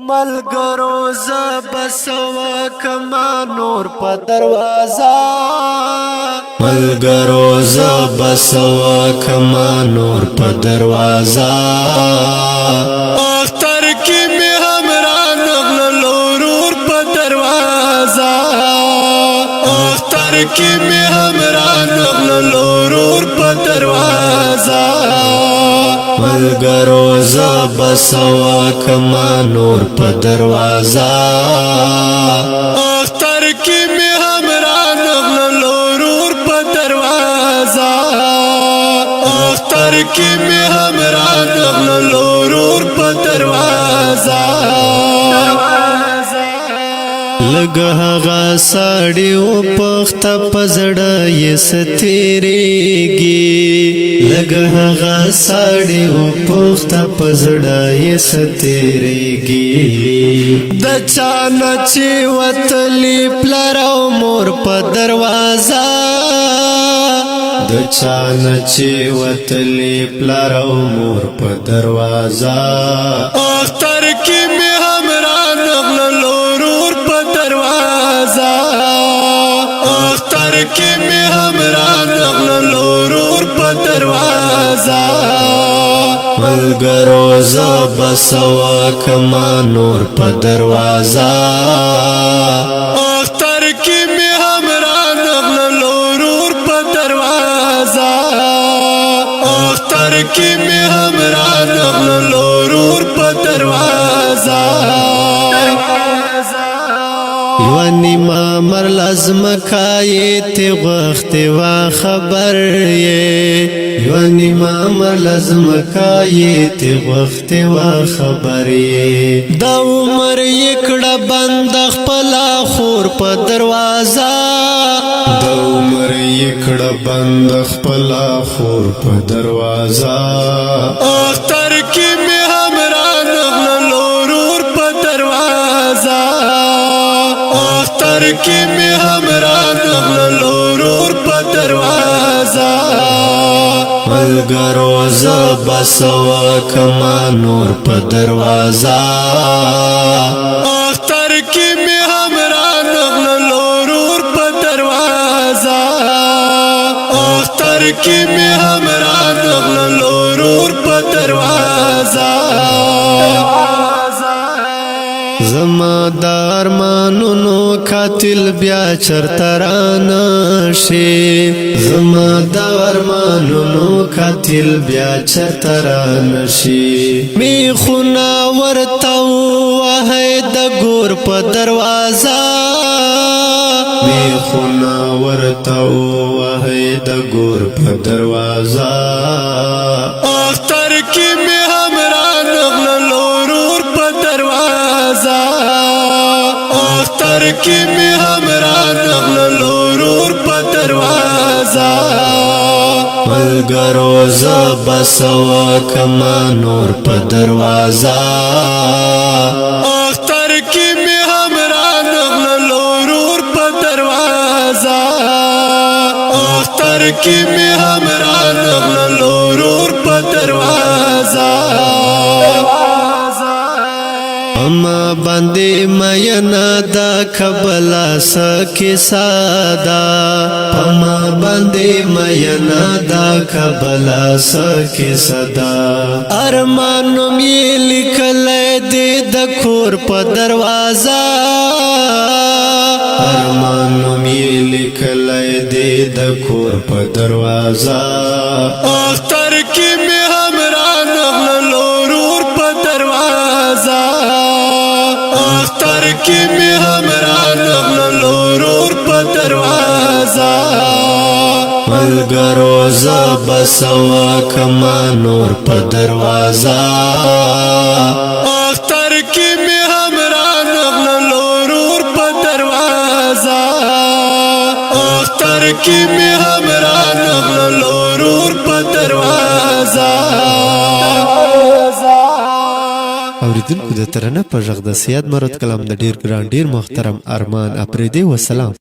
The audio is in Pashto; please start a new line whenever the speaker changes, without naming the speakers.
ملګرو زه بسوا کما نور په دروازه ملګرو زه بسوا کما نور په دروازه اختر کې مې همرا نغلو ورور په دروازه اختر کې مې همرا نغلو ورور په دروازه ملګرو زه بسوا کما نور په دروازه اختر کې مې همرا نغلو ورور په دروازه اختر کې مې همرا نغلو ورور په دروازه لګه هغه ساړی او پخته پزړه یې ستېریږي لګه هغه ساړی او پخته پزړه یې ستېریږي د چا نه چې وتلی پلار او مور په دروازه د چا نه چې وتلی پلار او مور په دروازه اختر کې مې همرا نغلو ورور په دروازه اختر کې مې همرا نغلو ورور په دروازه ملګرو زه بسوا کما نور په دروازه اختر کې مې همرا نغلو ورور په دروازه اختر کې مې همرا نغلو ورور په دروازه یو نیمه مر لازم کای ته وخت وا خبر یې یو نیمه مر لازم کای ته وخت وا خبر یې دا عمر یکړه بند خپل خور په دروازه دا عمر یکړه بند خپل خور په دروازه اختر کې مې همرا نغلو ورور په دروازه اختر کې مې همرا نغلو ورور په دروازه ملګرو زه بسوا کما نور په دروازه اختر کې مې همرا نغلو ورور په دروازه اختر کې مې همرا نغلو ورور په دروازه زما دار مانونو قاتل بیا چرترانه شي زما دار مانونو قاتل بیا چرترانه شي می خنا ورته وه د ګور په دروازه می خنا ورته وه د ګور په دروازه اختر کې مې همرا نغلو ورور په دروازه اختر کې مې همرا نغلو ورور په دروازه ملګرو زه بسوا کما نور په دروازه اختر کې مې همرا نغلو ورور په دروازه اختر کې مې همرا نغلو ورور په دروازه اما باندې مینا دا کبلا سکه سادا اما باندې مینا دا کبلا سکه صدا ارمانو می لیکل دې د کور په دروازه ارمانو می لیکل دې د کور په دروازه اختر کې مې همرا نغلو ورور په دروازه اختر کې مې همرا نغلو ورور په دروازه ملګرو زه بسوا کما نور په دروازه اختر کې مې همرا نغلو ورور په دروازه اختر کې مې همرا نغلو ورور په دروازه اوریدونکو د ترنه په غږ د سیاد مراد کلام د ډیر ګران ډیر محترم ارمان اپریدي وسلام